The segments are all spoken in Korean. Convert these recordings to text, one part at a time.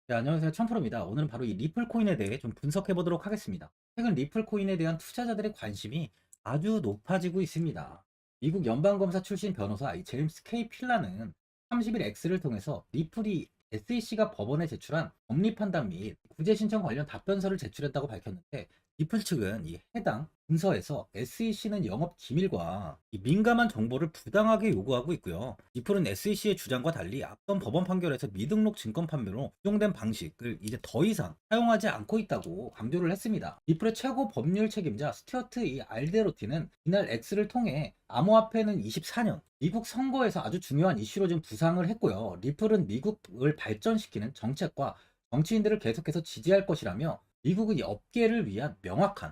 네, 안녕하세요. 천프로입니다. 오늘은 바로 이 리플 코인에 대해 좀 분석해 보도록 하겠습니다. 최근 리플 코인에 대한 투자자들의 관심이 아주 높아지고 있습니다. 미국 연방검사 출신 변호사 이 제임스 K 필라는 30일 X를 통해서 리플이 SEC가 법원에 제출한 법리 판단 및 구제 신청 관련 답변서를 제출했다고 밝혔는데, 리플 측은 이 해당 문서에서 SEC는 영업 기밀과 이 민감한 정보를 부당하게 요구하고 있고요. 리플은 SEC의 주장과 달리 앞선 법원 판결에서 미등록 증권 판매로 규정된 방식을 이제 더 이상 사용하지 않고 있다고 강조를 했습니다. 리플의 최고 법률 책임자 스튜어트 이 알데로티는 이날 X를 통해 암호화폐는 24년 미국 선거에서 아주 중요한 이슈로 좀 부상을 했고요. 리플은 미국을 발전시키는 정책과 정치인들을 계속해서 지지할 것이라며, 미국은 이 업계를 위한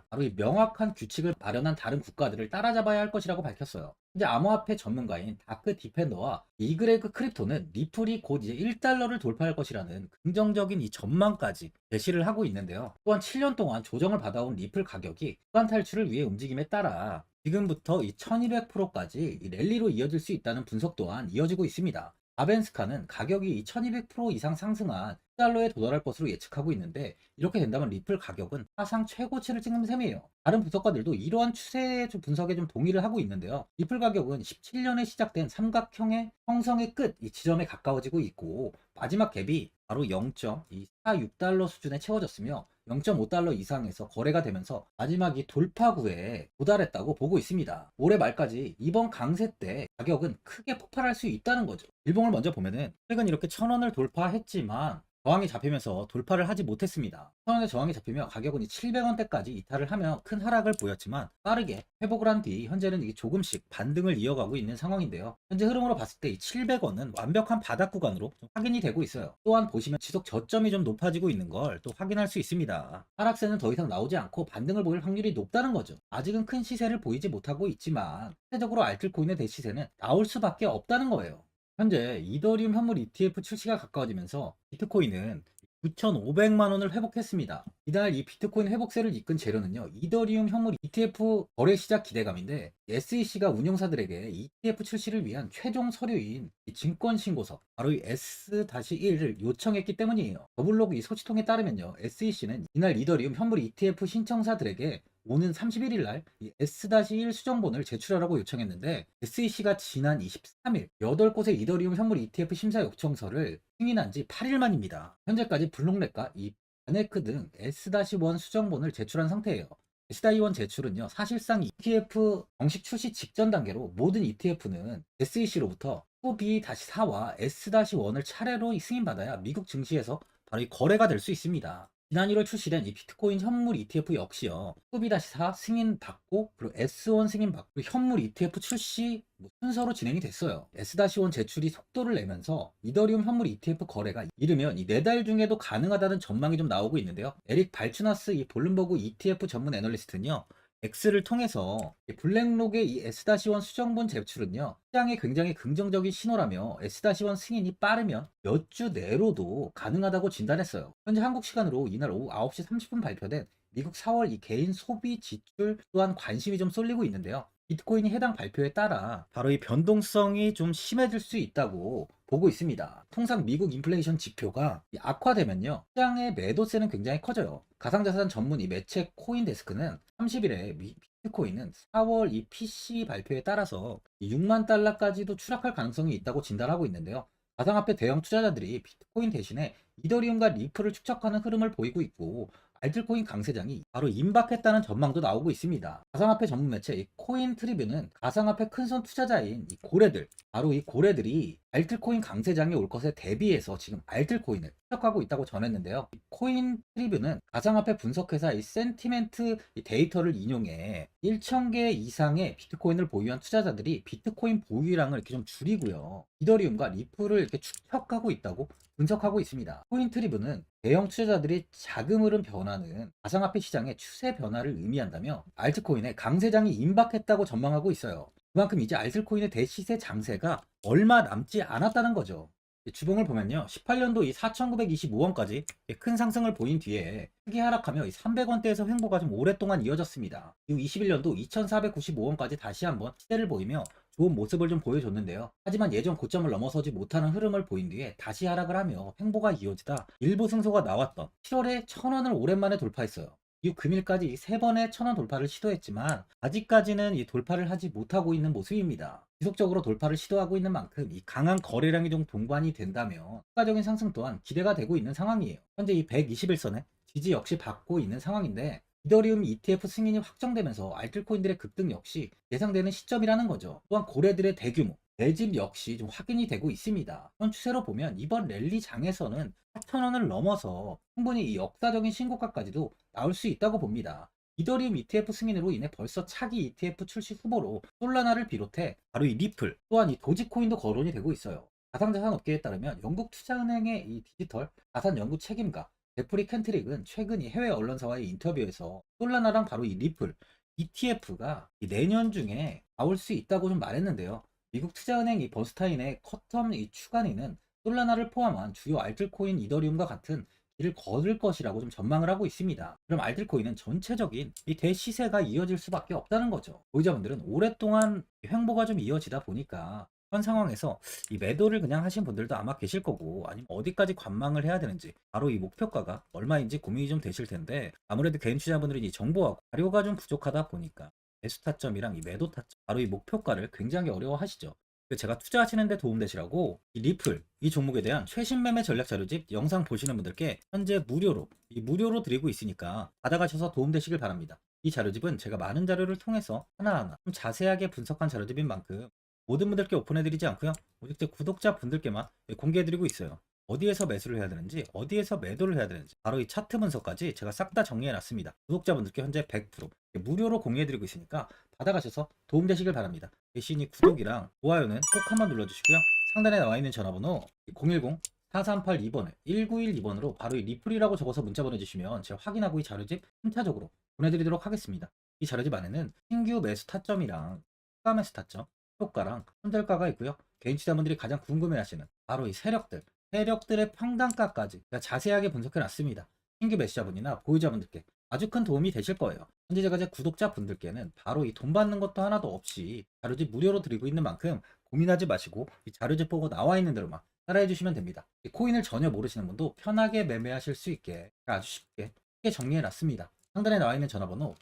바로 이 명확한 규칙을 마련한 다른 국가들을 따라잡아야 할 것이라고 밝혔어요. 이제 암호화폐 전문가인 다크 디펜더와 이그레그 크립토는 리플이 곧 이제 1달러를 돌파할 것이라는 긍정적인 이 전망까지 제시를 하고 있는데요. 또한 7년 동안 조정을 받아온 리플 가격이 구간 탈출을 위해 움직임에 따라 지금부터 이 1200%까지 이 랠리로 이어질 수 있다는 분석 또한 이어지고 있습니다. 아벤스카는 가격이 1200% 이상 상승한 1달러에 도달할 것으로 예측하고 있는데, 이렇게 된다면 리플 가격은 사상 최고치를 찍는 셈이에요. 다른 분석가들도 이러한 추세 분석에 좀 동의를 하고 있는데요. 리플 가격은 17년에 시작된 삼각형의 형성의 끝 이 지점에 가까워지고 있고, 마지막 갭이 바로 0.246달러 수준에 채워졌으며 0.5달러 이상에서 거래가 되면서 마지막 이 돌파구에 도달했다고 보고 있습니다. 올해 말까지 이번 강세 때 가격은 크게 폭발할 수 있다는 거죠. 일봉을 먼저 보면은 최근 이렇게 1000원을 돌파했지만 저항이 잡히면서 돌파를 하지 못했습니다. 1000원의 저항이 잡히며 가격은 700원대까지 이탈을 하며 큰 하락을 보였지만 빠르게 회복을 한 뒤 현재는 이게 조금씩 반등을 이어가고 있는 상황인데요. 현재 흐름으로 봤을 때 이 700원은 완벽한 바닥 구간으로 좀 확인이 되고 있어요. 또한 보시면 지속 저점이 좀 높아지고 있는 걸 또 확인할 수 있습니다. 하락세는 더 이상 나오지 않고 반등을 보일 확률이 높다는 거죠. 아직은 큰 시세를 보이지 못하고 있지만 실제적으로 알뜰코인의 대시세는 나올 수밖에 없다는 거예요. 현재 이더리움 현물 ETF 출시가 가까워지면서 비트코인은 9,500만 원을 회복했습니다. 이달 이 비트코인 회복세를 이끈 재료는요, 이더리움 현물 ETF 거래 시작 기대감인데, SEC가 운용사들에게 ETF 출시를 위한 최종 서류인 이 증권 신고서, 바로 이 S-1을 요청했기 때문이에요. 더블로그 이 소식통에 따르면요, SEC는 이날 이더리움 현물 ETF 신청사들에게 오는 31일 날 이 S-1 수정본을 제출하라고 요청했는데, SEC가 지난 23일 8곳의 이더리움 현물 ETF 심사 요청서를 승인한 지 8일 만입니다. 현재까지 블록넷과 이 바네크 등 S-1 수정본을 제출한 상태예요. S-1 제출은요, 사실상 ETF 정식 출시 직전 단계로 모든 ETF는 SEC로부터 B-4와 S-1을 차례로 승인받아야 미국 증시에서 바로 이 거래가 될 수 있습니다. 지난 1월 출시된 이 비트코인 현물 ETF 역시요, B-4 승인 받고 그리고 S1 승인 받고 현물 ETF 출시 순서로 진행이 됐어요. S-1 제출이 속도를 내면서 이더리움 현물 ETF 거래가 이르면 이 4달 중에도 가능하다는 전망이 좀 나오고 있는데요. 에릭 발추나스 이 볼룸버그 ETF 전문 애널리스트는요, X를 통해서 블랙록의 이 S-1 수정본 제출은요, 시장에 굉장히 긍정적인 신호라며 S-1 승인이 빠르면 몇 주 내로도 가능하다고 진단했어요. 현재 한국 시간으로 이날 오후 9시 30분 발표된 미국 4월 이 개인 소비 지출 또한 관심이 좀 쏠리고 있는데요. 비트코인이 해당 발표에 따라 바로 이 변동성이 좀 심해질 수 있다고 보고 있습니다. 통상 미국 인플레이션 지표가 악화되면요, 시장의 매도세는 굉장히 커져요. 가상자산 전문 이 매체 코인데스크는 30일에 비트코인은 4월 이 PC 발표에 따라서 6만 달러까지도 추락할 가능성이 있다고 진단하고 있는데요. 가상화폐 대형 투자자들이 비트코인 대신에 이더리움과 리플을 축적하는 흐름을 보이고 있고, 알뜰코인 강세장이 바로 임박했다는 전망도 나오고 있습니다. 가상화폐 전문 매체 이 코인 트리뷰는 가상화폐 큰손 투자자인 이 고래들, 바로 이 고래들이 알뜰코인 강세장이 올 것에 대비해서 지금 알뜰코인을 추적하고 있다고 전했는데요. 이 코인 트리뷰는 가상화폐 분석회사 이 센티멘트 이 데이터를 인용해 1,000개 이상의 비트코인을 보유한 투자자들이 비트코인 보유량을 이렇게 좀 줄이고요, 이더리움과 리플을 이렇게 축적하고 있다고 분석하고 있습니다. 코인 트리뷰는 대형 투자자들이 자금 흐름 변화는 가상화폐 시장의 추세 변화를 의미한다며 알트코인의 강세장이 임박했다고 전망하고 있어요. 그만큼 이제 알트코인의 대시세 장세가 얼마 남지 않았다는 거죠. 주봉을 보면요, 18년도 이 4,925원까지 큰 상승을 보인 뒤에 크게 하락하며 이 300원대에서 횡보가 좀 오랫동안 이어졌습니다. 이후 21년도 2,495원까지 다시 한번 시대를 보이며 좋은 모습을 좀 보여줬는데요. 하지만 예전 고점을 넘어서지 못하는 흐름을 보인 뒤에 다시 하락을 하며 횡보가 이어지다 일부 승소가 나왔던 7월에 1,000원을 오랜만에 돌파했어요. 이후 금일까지 3번의 1,000원 돌파를 시도했지만 아직까지는 이 돌파를 하지 못하고 있는 모습입니다. 지속적으로 돌파를 시도하고 있는 만큼 이 강한 거래량이 좀 동반이 된다면 추가적인 상승 또한 기대가 되고 있는 상황이에요. 현재 이 121선에 지지 역시 받고 있는 상황인데 이더리움 ETF 승인이 확정되면서 알뜰코인들의 급등 역시 예상되는 시점이라는 거죠. 또한 고래들의 대규모 매집 역시 좀 확인이 되고 있습니다. 현 추세로 보면 이번 랠리 장에서는 4,000원을 넘어서 충분히 이 역사적인 신고가까지도 나올 수 있다고 봅니다. 이더리움 ETF 승인으로 인해 벌써 차기 ETF 출시 후보로 솔라나를 비롯해 바로 이 리플 또한 이 도지코인도 거론이 되고 있어요. 가상자산 업계에 따르면 영국 투자은행의 이 디지털 자산 연구 책임가 제프리 켄트릭은 최근 이 해외 언론사와의 인터뷰에서 솔라나랑 바로 이 리플 ETF가 내년 중에 나올 수 있다고 좀 말했는데요. 미국 투자은행 이 버스타인의 커텀 이 추간이는 솔라나를 포함한 주요 알뜰코인 이더리움과 같은 길을 걸을 것이라고 좀 전망을 하고 있습니다. 그럼 알뜰코인은 전체적인 이 대시세가 이어질 수밖에 없다는 거죠. 보유자분들은 오랫동안 횡보가 좀 이어지다 보니까 현 상황에서 이 매도를 그냥 하신 분들도 아마 계실 거고 아니면 어디까지 관망을 해야 되는지 바로 이 목표가가 얼마인지 고민이 좀 되실 텐데 아무래도 개인 투자분들이 이 정보와 자료가 좀 부족하다 보니까 매수 타점이랑 이 매도 타점 바로 이 목표가를 굉장히 어려워하시죠. 제가 투자하시는 데 도움되시라고 이 리플 이 종목에 대한 최신 매매 전략 자료집 영상 보시는 분들께 현재 무료로 드리고 있으니까 받아가셔서 도움되시길 바랍니다. 이 자료집은 제가 많은 자료를 통해서 하나하나 좀 자세하게 분석한 자료집인 만큼 모든 분들께 오픈해드리지 않고요. 오직 제 구독자분들께만 공개해드리고 있어요. 어디에서 매수를 해야 되는지, 어디에서 매도를 해야 되는지, 바로 이 차트 분석까지 제가 싹 다 정리해놨습니다. 구독자분들께 현재 100% 무료로 공유해드리고 있으니까 받아가셔서 도움되시길 바랍니다. 대신 이 구독이랑 좋아요는 꼭 한번 눌러주시고요. 상단에 나와있는 전화번호 010-4382번에 1912번으로 바로 이 리플이라고 적어서 문자 보내주시면 제가 확인하고 이 자료집 순차적으로 보내드리도록 하겠습니다. 이 자료집 안에는 신규 매수 타점이랑 추가 매수 타점, 효과랑 손절가가 있고요. 개인 투자분들이 가장 궁금해하시는 바로 이 세력들의 평단가까지 제가 자세하게 분석해 놨습니다. 신규 매수자분이나 보유자분들께 아주 큰 도움이 되실 거예요. 현재 제가 제 구독자분들께는 바로 이 돈 받는 것도 하나도 없이 자료집 무료로 드리고 있는 만큼 고민하지 마시고 이 자료집 보고 나와 있는 대로만 따라해 주시면 됩니다. 이 코인을 전혀 모르시는 분도 편하게 매매하실 수 있게 아주 쉽게 정리해 놨습니다. 상단에 나와 있는 전화번호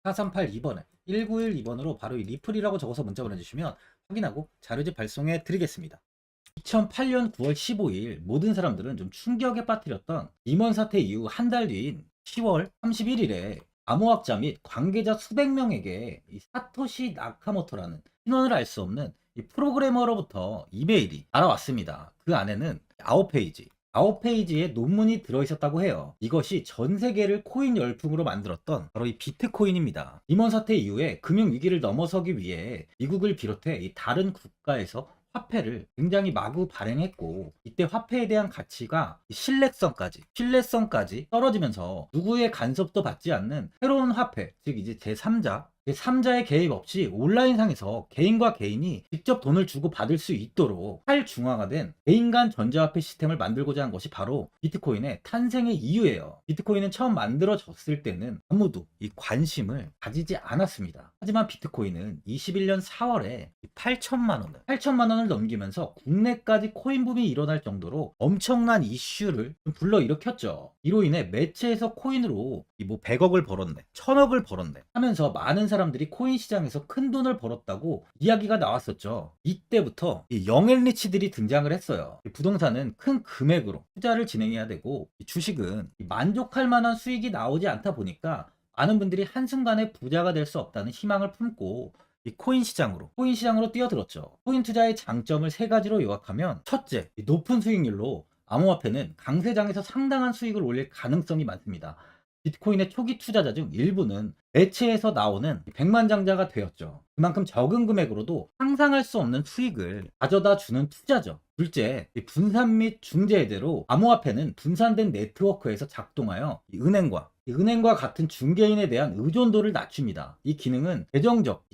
010-4382번에 1912번으로 바로 이 리플이라고 적어서 문자 보내주시면 확인하고 자료집 발송해 드리겠습니다. 2008년 9월 15일 모든 사람들은 좀 충격에 빠뜨렸던 리먼 사태 이후 한 달 뒤인 10월 31일에 암호학자 및 관계자 수백 명에게 이 사토시 나카모토라는 신원을 알 수 없는 이 프로그래머로부터 이메일이 날아왔습니다. 그 안에는 9페이지의 논문이 들어있었다고 해요. 이것이 전 세계를 코인 열풍으로 만들었던 바로 이 비트코인입니다. 리먼 사태 이후에 금융위기를 넘어서기 위해 미국을 비롯해 이 다른 국가에서 화폐를 굉장히 마구 발행했고 이때 화폐에 대한 가치가 신뢰성까지 떨어지면서 누구의 간섭도 받지 않는 새로운 화폐, 즉 이제 제3자의 개입 없이 온라인상에서 개인과 개인이 직접 돈을 주고 받을 수 있도록 탈중앙화된 개인 간 전자화폐 시스템을 만들고자 한 것이 바로 비트코인의 탄생의 이유예요. 비트코인은 처음 만들어졌을 때는 아무도 이 관심을 가지지 않았습니다. 하지만 비트코인은 21년 4월에 8천만 원을 넘기면서 국내까지 코인 붐이 일어날 정도로 엄청난 이슈를 불러일으켰죠. 이로 인해 매체에서 코인으로 100억을 벌었네, 1000억을 벌었네 하면서 많은 사람들이 코인 시장에서 큰 돈을 벌었다고 이야기가 나왔었죠. 이때부터 이 영앤리치들이 등장을 했어요. 부동산은 큰 금액으로 투자를 진행해야 되고 주식은 만족할 만한 수익이 나오지 않다 보니까 많은 분들이 한순간에 부자가 될 수 없다는 희망을 품고 이 코인 시장으로 뛰어들었죠. 코인 투자의 장점을 3가지로 요약하면 첫째, 높은 수익률로 암호화폐는 강세장에서 상당한 수익을 올릴 가능성이 많습니다. 비트코인의 초기 투자자 중 일부는 매체에서 나오는 백만장자가 되었죠. 그만큼 적은 금액으로도 상상할 수 없는 수익을 가져다 주는 투자죠. 둘째, 분산 및 중재대로 암호화폐는 분산된 네트워크에서 작동하여 은행과 같은 중개인에 대한 의존도를 낮춥니다. 이 기능은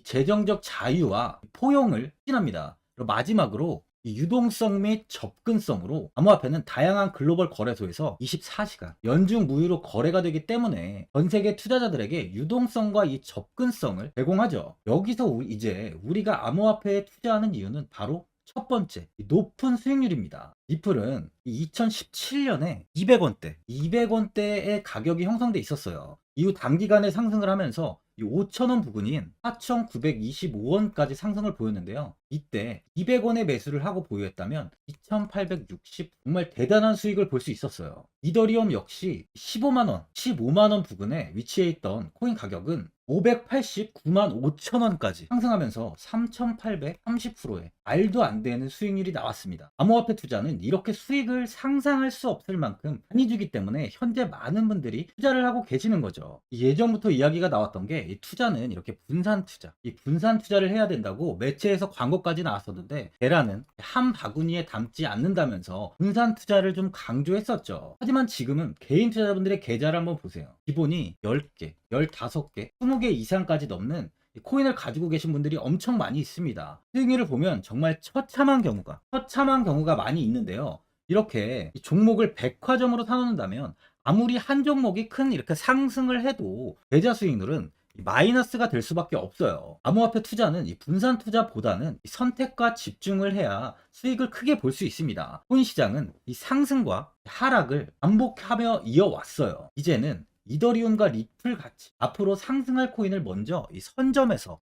재정적 자유와 포용을 추진합니다. 그리고 마지막으로 이 유동성 및 접근성으로 암호화폐는 다양한 글로벌 거래소에서 24시간 연중 무휴로 거래가 되기 때문에 전 세계 투자자들에게 유동성과 이 접근성을 제공하죠. 여기서 이제 우리가 암호화폐에 투자하는 이유는 바로 첫 번째, 이 높은 수익률입니다. 리플은 2017년에 200원대의 가격이 형성돼 있었어요. 이후 단기간에 상승을 하면서 이 5,000원 부근인 4,925원까지 상승을 보였는데요. 이때 200원에 매수를 하고 보유했다면 2,860 정말 대단한 수익을 볼 수 있었어요. 이더리움 역시 15만 원 부근에 위치해 있던 코인 가격은 589만 5천 원까지 상승하면서 3,830%의 말도 안 되는 수익률이 나왔습니다. 암호화폐 투자는 이렇게 수익을 상상할 수 없을 만큼 많이 주기 때문에 현재 많은 분들이 투자를 하고 계시는 거죠. 예전부터 이야기가 나왔던 게 이 투자는 이렇게 분산 투자, 이 분산 투자를 해야 된다고 매체에서 광고까지 나왔었는데 테라는 한 바구니에 담지 않는다면서 분산 투자를 좀 강조했었죠. 하지만 지금은 개인 투자자분들의 계좌를 한번 보세요. 기본이 10개, 15개, 20개 이상까지 넘는 코인을 가지고 계신 분들이 엄청 많이 있습니다. 수익률을 보면 정말 처참한 경우가 많이 있는데요. 이렇게 종목을 백화점으로 사놓는다면 아무리 한 종목이 큰 이렇게 상승을 해도 계좌 수익률은 마이너스가 될 수밖에 없어요. 암호화폐 투자는 이 분산 투자보다는 이 선택과 집중을 해야 수익을 크게 볼 수 있습니다. 코인 시장은 이 상승과 하락을 반복하며 이어왔어요. 이제는 이더리움과 리플 같이 앞으로 상승할 코인을 먼저 이 선점에서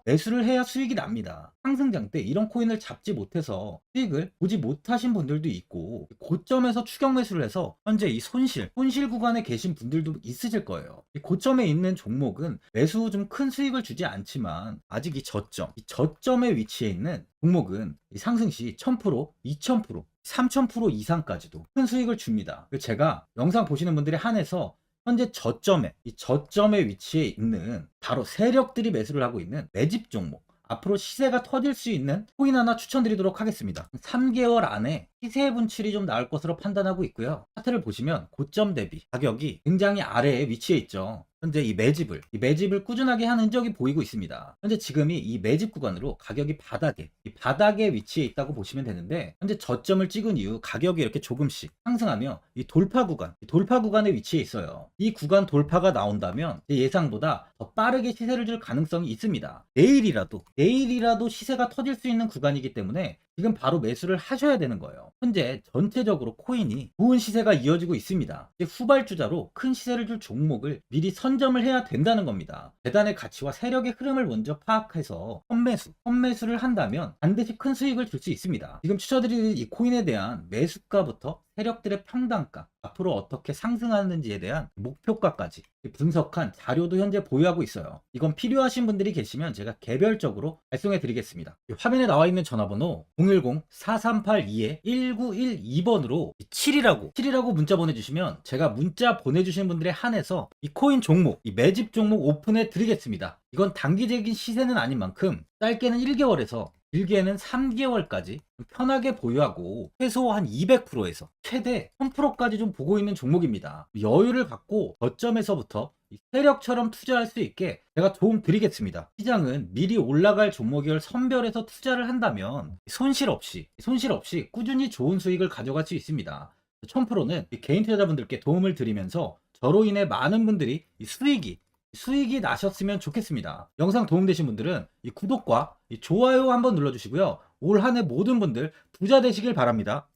매수를 해야 수익이 납니다. 상승장 때 이런 코인을 잡지 못해서 수익을 보지 못하신 분들도 있고 고점에서 추격 매수를 해서 현재 이 손실 구간에 계신 분들도 있으실 거예요. 이 고점에 있는 종목은 매수 후 좀 큰 수익을 주지 않지만 아직 이 저점에 위치해 있는 종목은 이 상승 시 1000%, 2000%, 3000% 이상까지도 큰 수익을 줍니다. 제가 영상 보시는 분들에 한해서 현재 저점에 위치해 있는 바로 세력들이 매수를 하고 있는 매집 종목, 앞으로 시세가 터질 수 있는 코인 하나 추천드리도록 하겠습니다. 3개월 안에 시세 분출이 좀 나올 것으로 판단하고 있고요. 차트를 보시면 고점 대비 가격이 굉장히 아래에 위치해 있죠. 현재 이 매집을 꾸준하게 한 흔적이 보이고 있습니다. 현재 지금이 이 매집 구간으로 가격이 바닥에 위치해 있다고 보시면 되는데, 현재 저점을 찍은 이후 가격이 이렇게 조금씩 상승하며 이 돌파 구간에 위치해 있어요. 이 구간 돌파가 나온다면 제 예상보다 더 빠르게 시세를 줄 가능성이 있습니다. 내일이라도 시세가 터질 수 있는 구간이기 때문에 지금 바로 매수를 하셔야 되는 거예요. 현재 전체적으로 코인이 좋은 시세가 이어지고 있습니다. 이제 후발주자로 큰 시세를 줄 종목을 미리 선점을 해야 된다는 겁니다. 재단의 가치와 세력의 흐름을 먼저 파악해서 선매수를 한다면 반드시 큰 수익을 줄 수 있습니다. 지금 추천드리는 이 코인에 대한 매수가부터 세력들의 평단가, 앞으로 어떻게 상승하는지에 대한 목표가까지 분석한 자료도 현재 보유하고 있어요. 이건 필요하신 분들이 계시면 제가 개별적으로 발송해 드리겠습니다. 화면에 나와 있는 전화번호 010-4382-1912번으로 7이라고 문자 보내주시면 제가 문자 보내주신 분들에 한해서 이 코인 종목, 이 매집 종목 오픈해 드리겠습니다. 이건 단기적인 시세는 아닌 만큼 짧게는 1개월에서 길게는 3개월까지 편하게 보유하고 최소 한 200%에서 최대 1000%까지 좀 보고 있는 종목입니다. 여유를 갖고 저점에서부터 세력처럼 투자할 수 있게 제가 도움 드리겠습니다. 시장은 미리 올라갈 종목을 선별해서 투자를 한다면 손실 없이 꾸준히 좋은 수익을 가져갈 수 있습니다. 1000%는 개인 투자자분들께 도움을 드리면서 저로 인해 많은 분들이 수익이 나셨으면 좋겠습니다. 영상 도움되신 분들은 이 구독과 이 좋아요 한번 눌러주시고요. 올 한 해 모든 분들 부자 되시길 바랍니다.